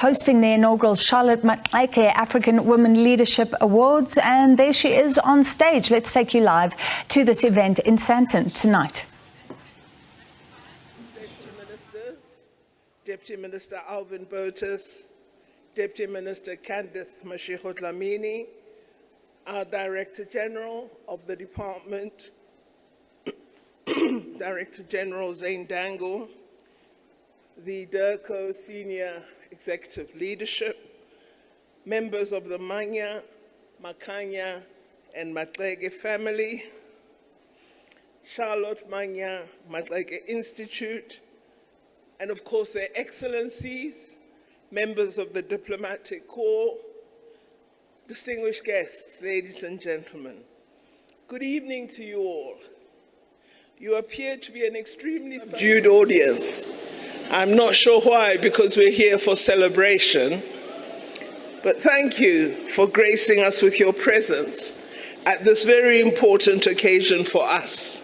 hosting the inaugural Charlotte Maxeke African Women Leadership Awards, and there she is on stage. Let's take you live to this event in Sandton tonight. Deputy Ministers, Deputy Minister Alvin Botus, Deputy Minister Candice Mashiko-Dlamini, our Director General of the Department, Director General Zane Dangle, the DIRCO Senior Executive Leadership, members of the Manya, Makanya, and Maxeke family, Charlotte Manya Maxeke Institute, and of course their excellencies, members of the diplomatic corps, distinguished guests, ladies and gentlemen. Good evening to you all. You appear to be an extremely subdued audience. I'm not sure why, because we're here for celebration, but thank you for gracing us with your presence at this very important occasion for us,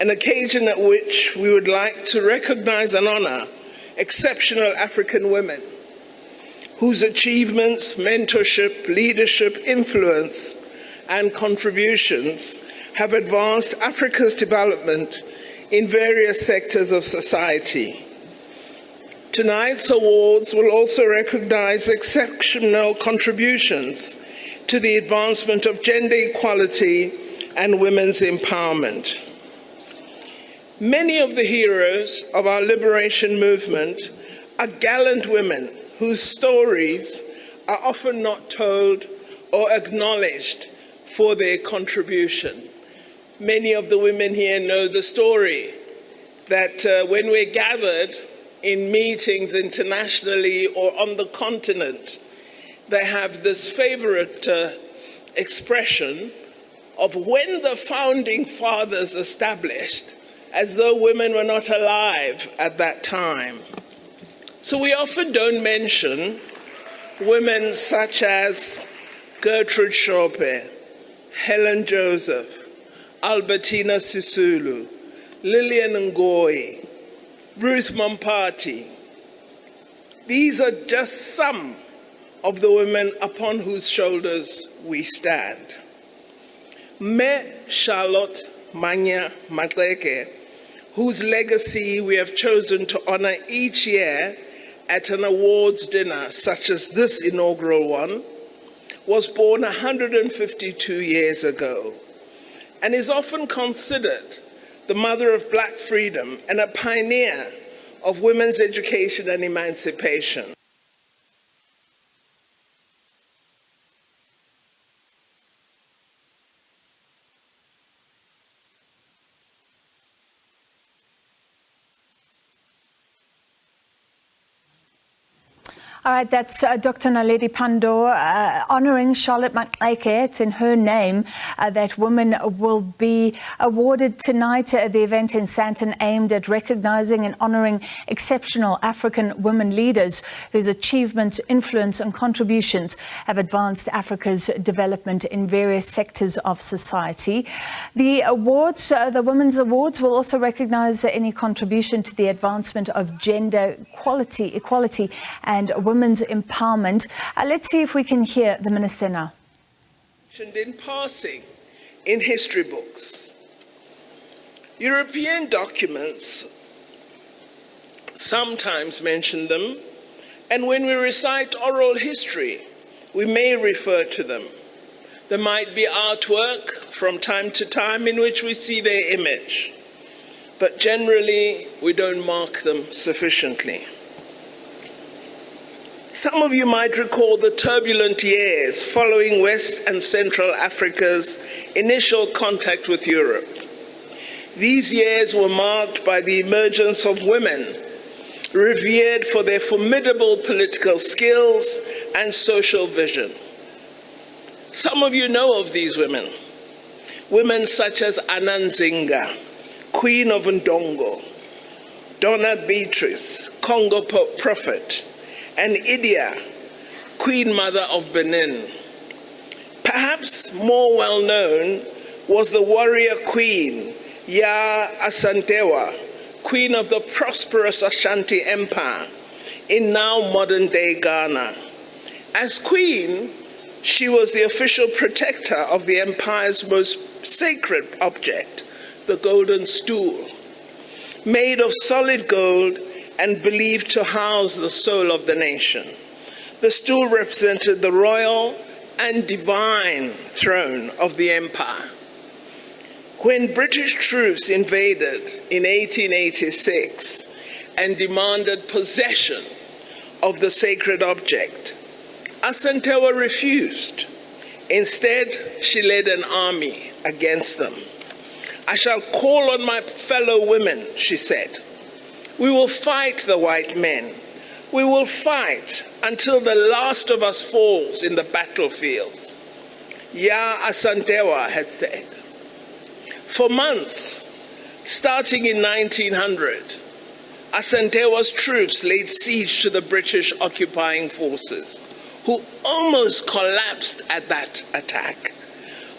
an occasion at which we would like to recognize and honor exceptional African women whose achievements, mentorship, leadership, influence, and contributions have advanced Africa's development in various sectors of society. Tonight's awards will also recognize exceptional contributions to the advancement of gender equality and women's empowerment. Many of the heroes of our liberation movement are gallant women whose stories are often not told or acknowledged for their contribution. Many of the women here know the story that when we're gathered in meetings internationally or on the continent, they have this favorite expression of when the founding fathers established, as though women were not alive at that time. So we often don't mention women such as Gertrude Shope, Helen Joseph, Albertina Sisulu, Lillian Ngoyi, Ruth Mampati. These are just some of the women upon whose shoulders we stand. Me Charlotte Manya Maxeke, whose legacy we have chosen to honor each year at an awards dinner such as this inaugural one, was born 152 years ago and is often considered the mother of Black freedom and a pioneer of women's education and emancipation. All right, that's Dr. Naledi Pandor honoring Charlotte Maxeke. It's in her name that women will be awarded tonight at the event in Sandton, aimed at recognizing and honoring exceptional African women leaders whose achievements, influence and contributions have advanced Africa's development in various sectors of society. The awards, the Women's Awards, will also recognize any contribution to the advancement of gender equality and women's empowerment. Let's see if we can hear the Minister now. In passing in history books, European documents sometimes mention them, and when we recite oral history, we may refer to them. There might be artwork from time to time in which we see their image, but generally we don't mark them sufficiently. Some of you might recall the turbulent years following West and Central Africa's initial contact with Europe. These years were marked by the emergence of women, revered for their formidable political skills and social vision. Some of you know of these women. Women such as Ananzinga, Queen of Ndongo, Donna Beatrice, Congo Prophet, and Idia, Queen Mother of Benin. Perhaps more well known was the warrior queen, Ya Asantewa, queen of the prosperous Ashanti Empire, in now modern-day Ghana. As queen, she was the official protector of the empire's most sacred object, the golden stool, made of solid gold and believed to house the soul of the nation. The stool represented the royal and divine throne of the empire. When British troops invaded in 1886 and demanded possession of the sacred object, Asantewa refused. Instead, she led an army against them. "I shall call on my fellow women," she said. "We will fight the white men. We will fight until the last of us falls in the battlefields." Ya Asantewa had said. For months, starting in 1900, Asantewa's troops laid siege to the British occupying forces, who almost collapsed at that attack.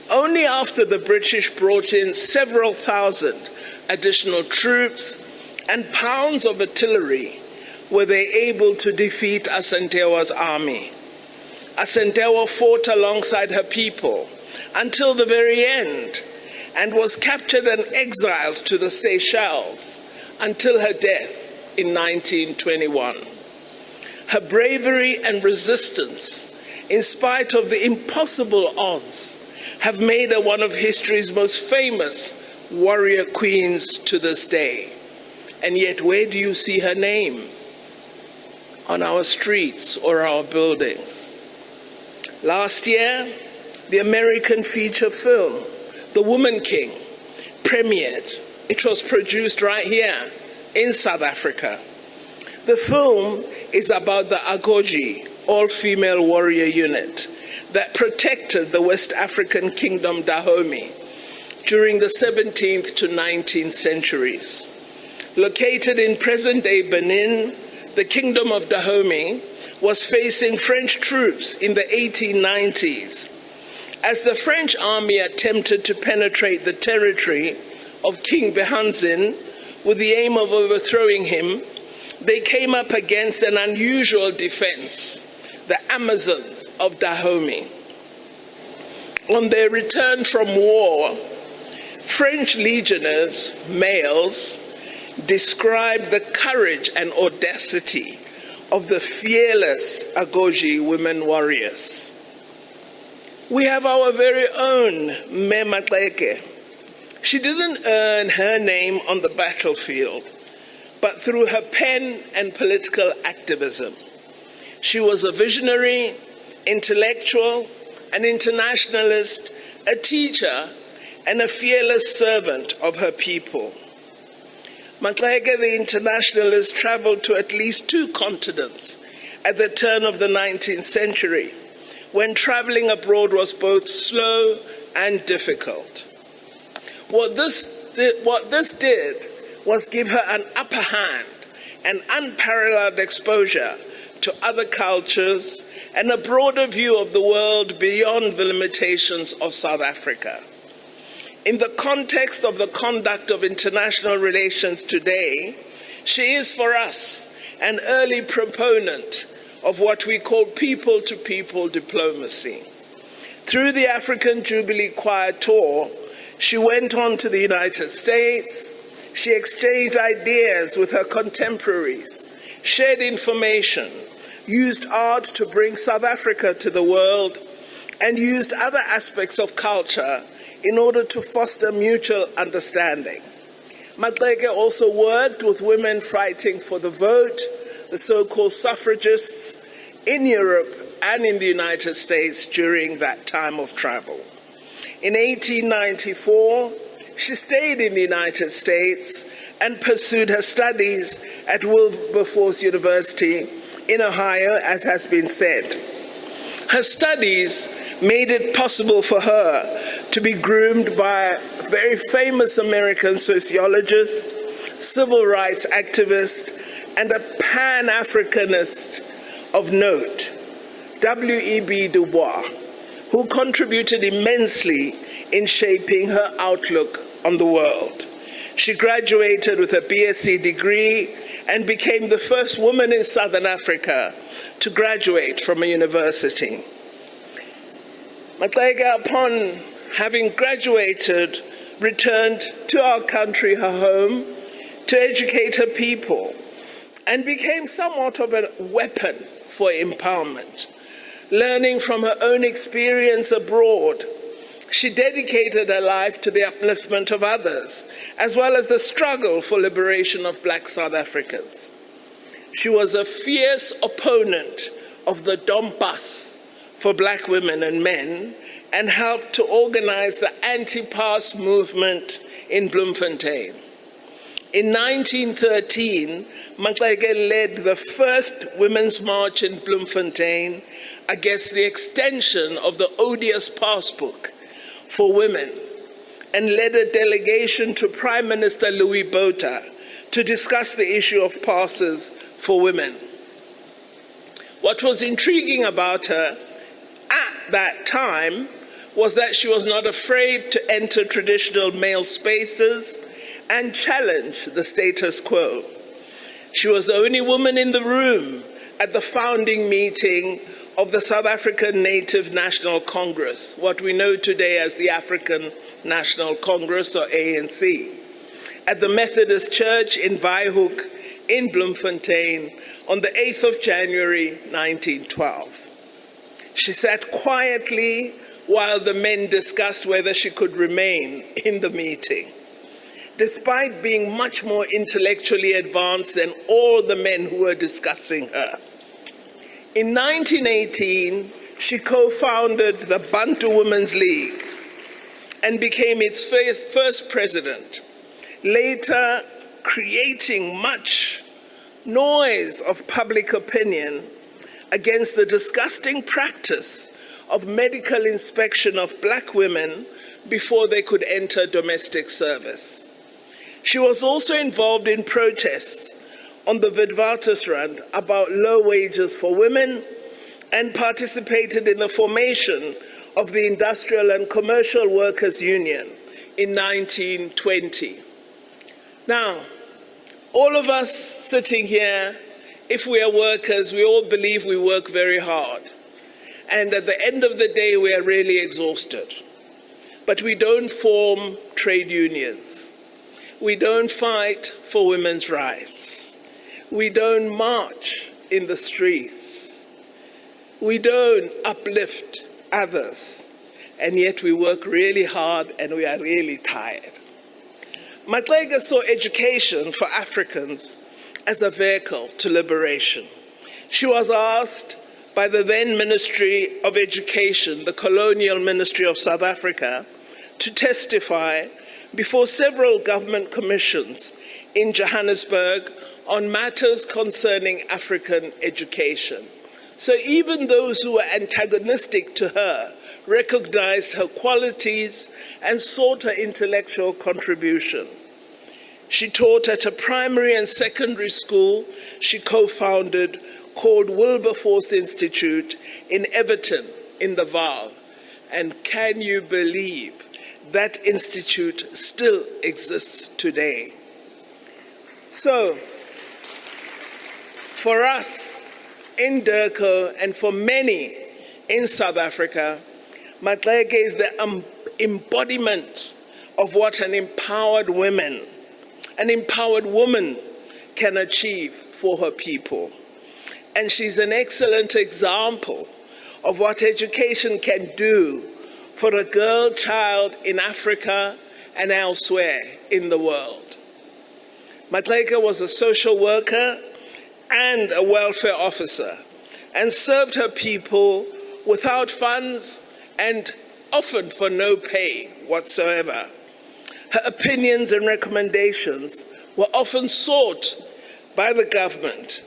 Only after the British brought in several thousand additional troops and pounds of artillery were they able to defeat Asantewa's army. Asantewa fought alongside her people until the very end and was captured and exiled to the Seychelles until her death in 1921. Her bravery and resistance, in spite of the impossible odds, have made her one of history's most famous warrior queens to this day. And yet, where do you see her name? On our streets or our buildings. Last year, the American feature film, The Woman King, premiered. It was produced right here in South Africa. The film is about the Agoji, all-female warrior unit that protected the West African kingdom Dahomey during the 17th to 19th centuries. Located in present-day Benin, the kingdom of Dahomey was facing French troops in the 1890s. As the French army attempted to penetrate the territory of King Behanzin with the aim of overthrowing him, they came up against an unusual defense, the Amazons of Dahomey. On their return from war, French legionnaires, males, described the courage and audacity of the fearless Agoji women warriors. We have our very own Maxeke. She didn't earn her name on the battlefield, but through her pen and political activism. She was a visionary, intellectual, an internationalist, a teacher, and a fearless servant of her people. Maxeke, the internationalist, traveled to at least 2 continents at the turn of the 19th century, when traveling abroad was both slow and difficult. What this did was give her an upper hand and unparalleled exposure to other cultures and a broader view of the world beyond the limitations of South Africa. In the context of the conduct of international relations today, she is for us an early proponent of what we call people-to-people diplomacy. Through the African Jubilee Choir Tour, she went on to the United States. She exchanged ideas with her contemporaries, shared information, used art to bring South Africa to the world, and used other aspects of culture in order to foster mutual understanding. Maxeke also worked with women fighting for the vote, the so-called suffragists, in Europe and in the United States during that time of travel. In 1894, she stayed in the United States and pursued her studies at Wilberforce University in Ohio, as has been said. Her studies made it possible for her to be groomed by a very famous American sociologist, civil rights activist, and a Pan-Africanist of note, W.E.B. Du Bois, who contributed immensely in shaping her outlook on the world. She graduated with a BSc degree and became the first woman in Southern Africa to graduate from a university. Maxeke, upon having graduated, returned to our country, her home, to educate her people, and became somewhat of a weapon for empowerment. Learning from her own experience abroad, she dedicated her life to the upliftment of others, as well as the struggle for liberation of Black South Africans. She was a fierce opponent of the Dompas for Black women and men, and helped to organize the anti-pass movement in Bloemfontein. In 1913, Maxeke led the first women's march in Bloemfontein against the extension of the odious passbook for women, and led a delegation to Prime Minister Louis Botha to discuss the issue of passes for women. What was intriguing about her at that time was that she was not afraid to enter traditional male spaces and challenge the status quo. She was the only woman in the room at the founding meeting of the South African Native National Congress, what we know today as the African National Congress, or ANC, at the Methodist Church in Vryhoek in Bloemfontein on the 8th of January 1912. She sat quietly while the men discussed whether she could remain in the meeting, despite being much more intellectually advanced than all the men who were discussing her. In 1918, she co-founded the Bantu Women's League and became its first president, later creating much noise of public opinion against the disgusting practice of medical inspection of Black women before they could enter domestic service. She was also involved in protests on the Witwatersrand about low wages for women, and participated in the formation of the Industrial and Commercial Workers Union in 1920. Now, all of us sitting here, if we are workers, we all believe we work very hard. And at the end of the day, we are really exhausted. But we don't form trade unions. We don't fight for women's rights. We don't march in the streets. We don't uplift others. And yet we work really hard and we are really tired. Maxeke saw education for Africans as a vehicle to liberation. She was asked by the then Ministry of Education, the colonial Ministry of South Africa, to testify before several government commissions in Johannesburg on matters concerning African education. So even those who were antagonistic to her recognized her qualities and sought her intellectual contribution. She taught at a primary and secondary school she co-founded called Wilberforce Institute in Everton in the Vaal. And can you believe that institute still exists today? So, for us in Durko and for many in South Africa, Maxeke is the embodiment of what an empowered woman can achieve for her people. And she's an excellent example of what education can do for a girl child in Africa and elsewhere in the world. Maxeke was a social worker and a welfare officer, and served her people without funds and often for no pay whatsoever. Her opinions and recommendations were often sought by the government,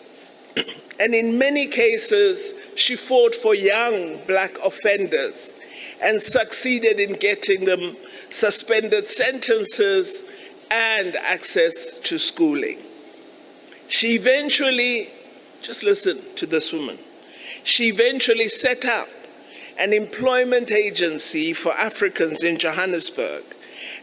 and in many cases, she fought for young Black offenders and succeeded in getting them suspended sentences and access to schooling. She eventually, just listen to this woman, she eventually set up an employment agency for Africans in Johannesburg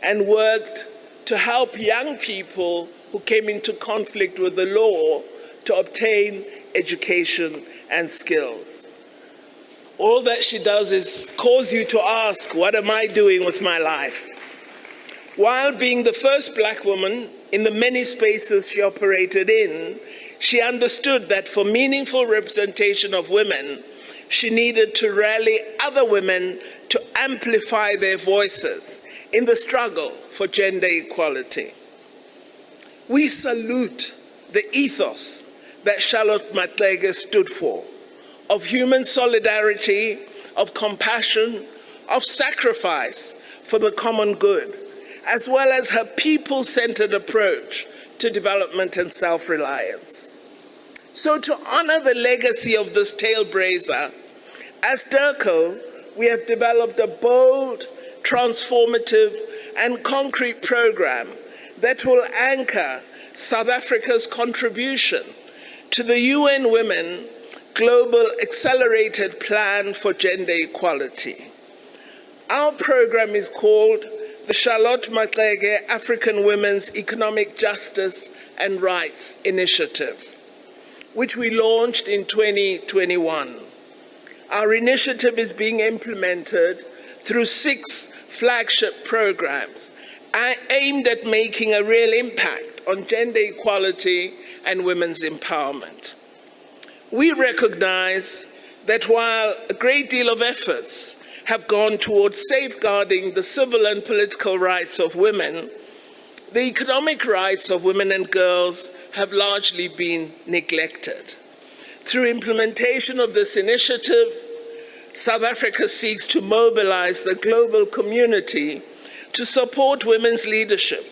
and worked to help young people who came into conflict with the law to obtain education and skills. All that she does is cause you to ask, what am I doing with my life? While being the first black woman in the many spaces she operated in, she understood that for meaningful representation of women, she needed to rally other women to amplify their voices in the struggle for gender equality. We salute the ethos that Charlotte Maxeke stood for, of human solidarity, of compassion, of sacrifice for the common good, as well as her people-centered approach to development and self-reliance. So to honor the legacy of this trailblazer, as DIRCO, we have developed a bold, transformative, and concrete program that will anchor South Africa's contribution to the UN Women Global Accelerated Plan for Gender Equality. Our program is called the Charlotte Maxeke African Women's Economic Justice and Rights Initiative, which we launched in 2021. Our initiative is being implemented through 6 flagship programs aimed at making a real impact on gender equality and women's empowerment. We recognize that while a great deal of efforts have gone towards safeguarding the civil and political rights of women, the economic rights of women and girls have largely been neglected. Through implementation of this initiative, South Africa seeks to mobilize the global community to support women's leadership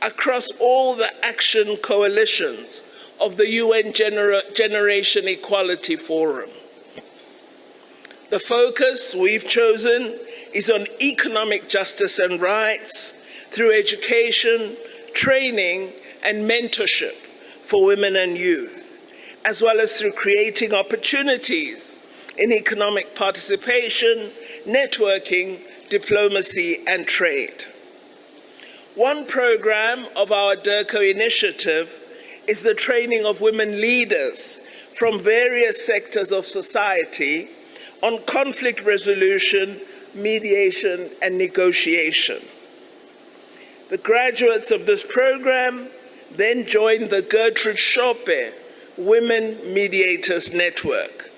across all the action coalitions of the UN Generation Equality Forum. The focus we've chosen is on economic justice and rights through education, training, and mentorship for women and youth, as well as through creating opportunities in economic participation, networking, diplomacy, and trade. One program of our DIRCO initiative is the training of women leaders from various sectors of society on conflict resolution, mediation, and negotiation. The graduates of this program then joined the Gertrude Shope Women Mediators Network,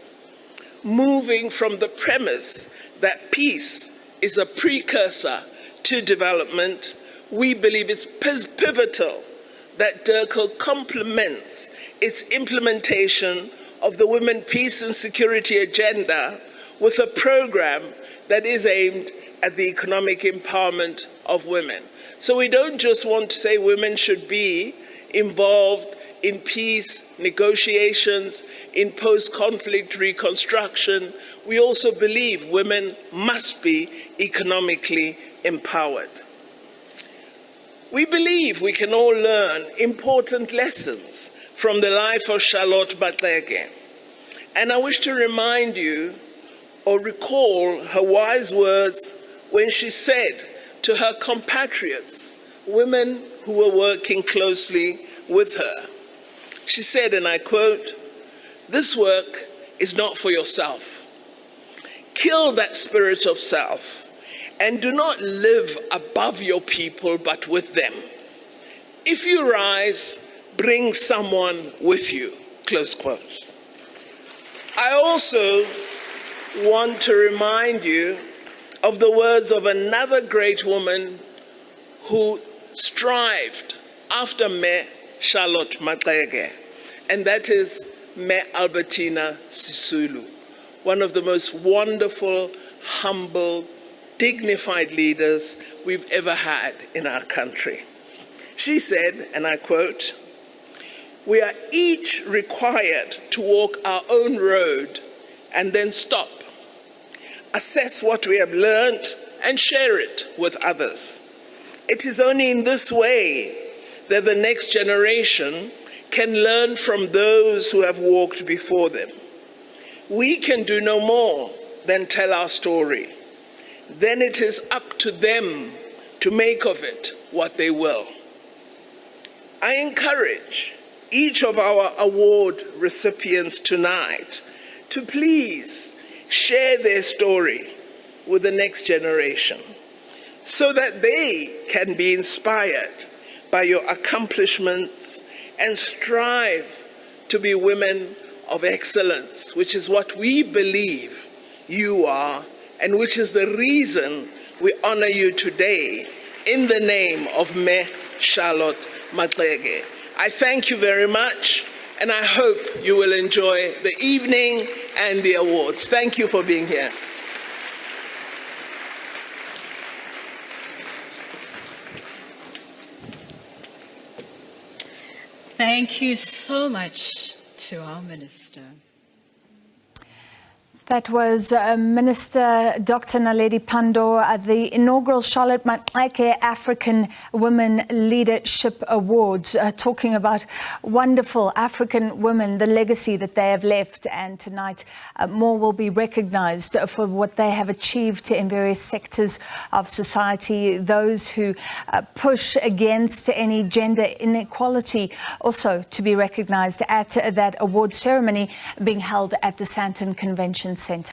moving from the premise that peace is a precursor to development. We believe it's pivotal that DIRCO complements its implementation of the Women, Peace and Security agenda with a program that is aimed at the economic empowerment of women. So we don't just want to say women should be involved in peace, negotiations, in post-conflict reconstruction. We also believe women must be economically empowered. We believe we can all learn important lessons from the life of Charlotte Maxeke. And I wish to remind you or recall her wise words when she said to her compatriots, women who were working closely with her. She said, and I quote, "This work is not for yourself. Kill that spirit of self and do not live above your people but with them. If you rise, bring someone with you," close quotes. I also want to remind you of the words of another great woman who strived after Me Charlotte Maxeke, and that is Me Albertina Sisulu, one of the most wonderful, humble, dignified leaders we've ever had in our country. She said, and I quote, "We are each required to walk our own road and then stop, assess what we have learned, and share it with others. It is only in this way that the next generation can learn from those who have walked before them. We can do no more than tell our story. Then it is up to them to make of it what they will." I encourage each of our award recipients tonight to please share their story with the next generation so that they can be inspired by your accomplishments and strive to be women of excellence, which is what we believe you are, and which is the reason we honor you today in the name of Me Charlotte Maxeke. I thank you very much, and I hope you will enjoy the evening and the awards. Thank you for being here. Thank you so much to our minister. That was Minister Dr. Naledi Pandor at the inaugural Charlotte Maxeke African Women Leadership Awards, talking about wonderful African women, the legacy that they have left. And tonight, more will be recognized for what they have achieved in various sectors of society. Those who push against any gender inequality also to be recognized at that award ceremony being held at the Sandton Convention Centre.